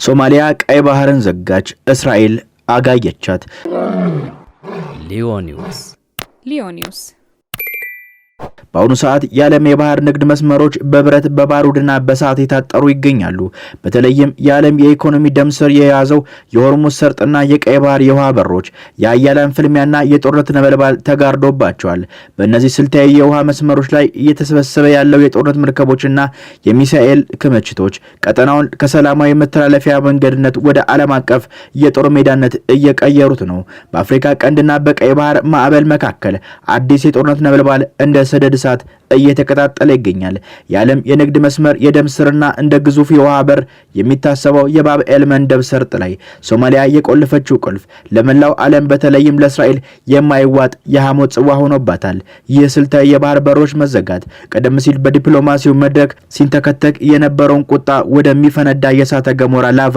ሶማሊያ ቀይ ባህርን ዘጋች፣ እስራኤል አጋየቻት። ሊዮኒውስ በአሁኑ ሰዓት የዓለም የባህር ንግድ መስመሮች በብረት በባሩድና በሰዓት የታጠሩ ይገኛሉ። በተለይም የዓለም የኢኮኖሚ ደም ስር የያዘው የሆርሙዝ ሰርጥና የቀይ ባህር የውሃ በሮች የአያላን ፍልሚያና የጦርነት ነበልባል ተጋርዶባቸዋል። በእነዚህ ስልታዊ የውሃ መስመሮች ላይ እየተሰበሰበ ያለው የጦርነት መርከቦችና የሚሳኤል ክምችቶች ቀጠናውን ከሰላማዊ መተላለፊያ መንገድነት ወደ ዓለም አቀፍ የጦር ሜዳነት እየቀየሩት ነው። በአፍሪካ ቀንድና በቀይ ባህር ማዕበል መካከል አዲስ የጦርነት ነበልባል እንደ ሰደድ እሳት እየተቀጣጠለ ይገኛል። የዓለም የንግድ መስመር የደም ስርና እንደ ግዙፍ የውሃ በር የሚታሰበው የባብ ኤል መንደብ ሰርጥ ላይ ሶማሊያ የቆለፈችው ቁልፍ ለመላው ዓለም በተለይም ለእስራኤል የማይዋጥ የሐሞት ጽዋ ሆኖባታል። ይህ ስልታዊ የባህር በሮች መዘጋት ቀደም ሲል በዲፕሎማሲው መድረክ ሲንተከተክ የነበረውን ቁጣ ወደሚፈነዳ የእሳተ ገሞራ ላቫ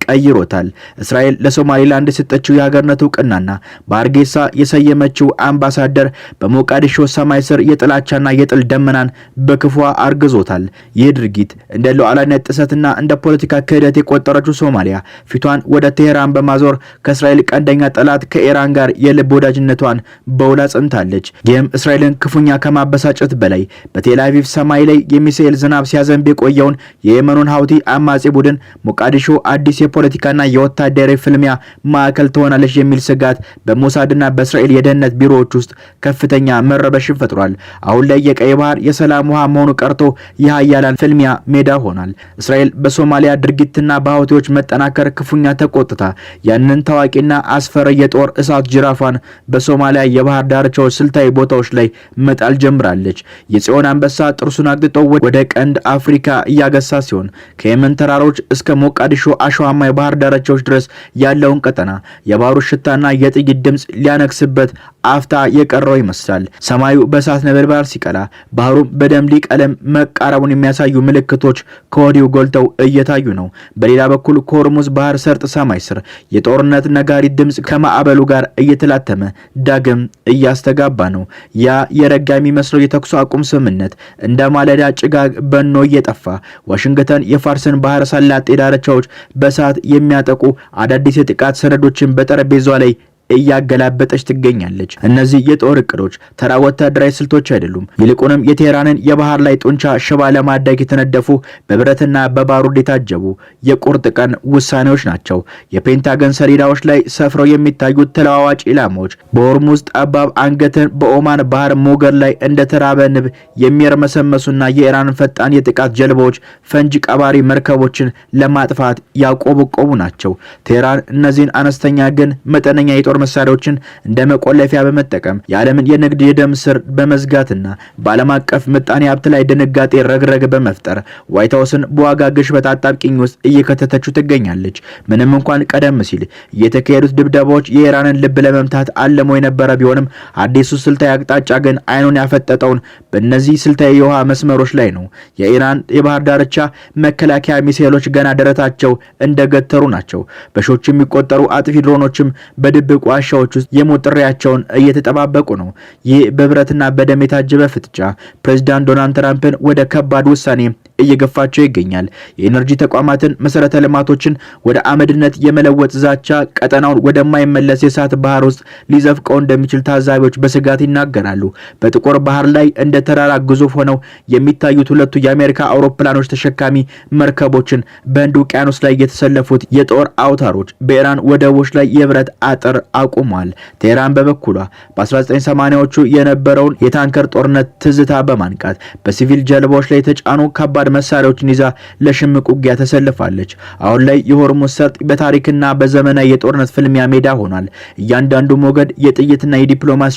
ቀይሮታል። እስራኤል ለሶማሊላንድ የሰጠችው የሀገርነት እውቅናና በአርጌሳ የሰየመችው አምባሳደር በሞቃዲሾ ሰማይ ስር የጥላቻና የጥል ደመናን በክፉ አርግዞታል። ይህ ድርጊት እንደ ሉዓላዊነት ጥሰትና እንደ ፖለቲካ ክህደት የቆጠረችው ሶማሊያ ፊቷን ወደ ቴሄራን በማዞር ከእስራኤል ቀንደኛ ጠላት ከኢራን ጋር የልብ ወዳጅነቷን በውል አጽንታለች። ይህም እስራኤልን ክፉኛ ከማበሳጨት በላይ በቴል አቪቭ ሰማይ ላይ የሚሳኤል ዝናብ ሲያዘንብ የቆየውን የየመኑን ሀውቲ አማጺ ቡድን ሞቃዲሾ አዲስ የፖለቲካና የወታደራዊ ፍልሚያ ማዕከል ትሆናለች የሚል ስጋት በሞሳድና በእስራኤል የደህንነት ቢሮዎች ውስጥ ከፍተኛ መረበሽን ፈጥሯል። አሁን ላይ የቀይ ባህር የሰላም ውሃ መሆኑ ቀርቶ የሀያላን ፍልሚያ ሜዳ ሆኗል። እስራኤል በሶማሊያ ድርጊትና በሀውቲዎች መጠናከር ክፉኛ ተቆጥታ ያንን ታዋቂና አስፈሪ የጦር እሳት ጅራፏን በሶማሊያ የባህር ዳርቻዎች ስልታዊ ቦታዎች ላይ መጣል ጀምራለች። የጽዮን አንበሳ ጥርሱን አግጥጦ ወደ ቀንድ አፍሪካ እያገሳ ሲሆን ከየመን ተራሮች እስከ ሞቃዲሾ አሸዋማ የባህር ዳርቻዎች ድረስ ያለውን ቀጠና የባህሩ ሽታና የጥይት ድምፅ ሊያነክስበት አፍታ የቀረው ይመስላል። ሰማዩ በእሳት ነበልባል ሲቀላ ባህሩም በደም ቀለም መቃረቡን የሚያሳዩ ምልክቶች ከወዲሁ ጎልተው እየታዩ ነው። በሌላ በኩል ከሆርሙዝ ባህር ሰርጥ ሰማይ ስር የጦርነት ነጋሪት ድምፅ ከማዕበሉ ጋር እየተላተመ ዳግም እያስተጋባ ነው። ያ የረጋ የሚመስለው የተኩስ አቁም ስምምነት እንደ ማለዳ ጭጋግ በኖ እየጠፋ ዋሽንግተን የፋርስን ባህር ሰላጤ ዳርቻዎች በእሳት የሚያጠቁ አዳዲስ የጥቃት ሰነዶችን በጠረጴዛዋ ላይ እያገላበጠች ትገኛለች። እነዚህ የጦር እቅዶች ተራ ወታደራዊ ስልቶች አይደሉም። ይልቁንም የቴህራንን የባህር ላይ ጡንቻ ሽባ ለማድረግ የተነደፉ በብረትና በባሩድ የታጀቡ የቁርጥ ቀን ውሳኔዎች ናቸው። የፔንታገን ሰሌዳዎች ላይ ሰፍረው የሚታዩት ተለዋዋጭ ኢላማዎች በሆርሙዝ ጠባብ አንገትን በኦማን ባህር ሞገድ ላይ እንደ ተራበ ንብ የሚርመሰመሱና የኢራን ፈጣን የጥቃት ጀልባዎች ፈንጂ ቀባሪ መርከቦችን ለማጥፋት ያቆበቆቡ ናቸው። ቴህራን እነዚህን አነስተኛ ግን መጠነኛ የጦር መሳሪያዎችን እንደ መቆለፊያ በመጠቀም የዓለምን የንግድ የደም ስር በመዝጋትና በዓለም አቀፍ ምጣኔ ሀብት ላይ ድንጋጤ ረግረግ በመፍጠር ዋይት ሃውስን በዋጋ ግሽበት አጣብቂኝ ውስጥ እየከተተችው ትገኛለች። ምንም እንኳን ቀደም ሲል የተካሄዱት ድብደባዎች የኢራንን ልብ ለመምታት አልሞ የነበረ ቢሆንም አዲሱ ስልታዊ አቅጣጫ ግን አይኑን ያፈጠጠውን በእነዚህ ስልታዊ የውሃ መስመሮች ላይ ነው። የኢራን የባህር ዳርቻ መከላከያ ሚሳኤሎች ገና ደረታቸው እንደገተሩ ናቸው። በሺዎች የሚቆጠሩ አጥፊ ድሮኖችም በድብቅ ዋሻዎች ውስጥ የሞት ጥሪያቸውን እየተጠባበቁ ነው። ይህ በብረትና በደም የታጀበ ፍጥጫ ፕሬዝዳንት ዶናልድ ትራምፕን ወደ ከባድ ውሳኔ እየገፋቸው ይገኛል። የኤነርጂ ተቋማትን፣ መሰረተ ልማቶችን ወደ አመድነት የመለወጥ ዛቻ ቀጠናውን ወደማይመለስ የእሳት ባህር ውስጥ ሊዘፍቀው እንደሚችል ታዛቢዎች በስጋት ይናገራሉ። በጥቁር ባህር ላይ እንደ ተራራ ግዙፍ ሆነው የሚታዩት ሁለቱ የአሜሪካ አውሮፕላኖች ተሸካሚ መርከቦችን በህንድ ውቅያኖስ ላይ የተሰለፉት የጦር አውታሮች በኢራን ወደቦች ላይ የብረት አጥር አቁሟል። ቴህራን በበኩሏ በ1980ዎቹ የነበረውን የታንከር ጦርነት ትዝታ በማንቃት በሲቪል ጀልባዎች ላይ የተጫኑ ከባድ መሳሪያዎችን ይዛ ለሽምቅ ውጊያ ተሰልፋለች። አሁን ላይ የሆርሙዝ ሰርጥ በታሪክና በዘመናዊ የጦርነት ፍልሚያ ሜዳ ሆኗል። እያንዳንዱ ሞገድ የጥይትና የዲፕሎማሲ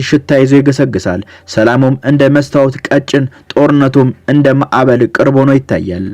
ሽታ ይዞ ይገሰግሳል። ሰላሙም እንደ መስታወት ቀጭን፣ ጦርነቱም እንደ ማዕበል ቅርብ ሆኖ ይታያል።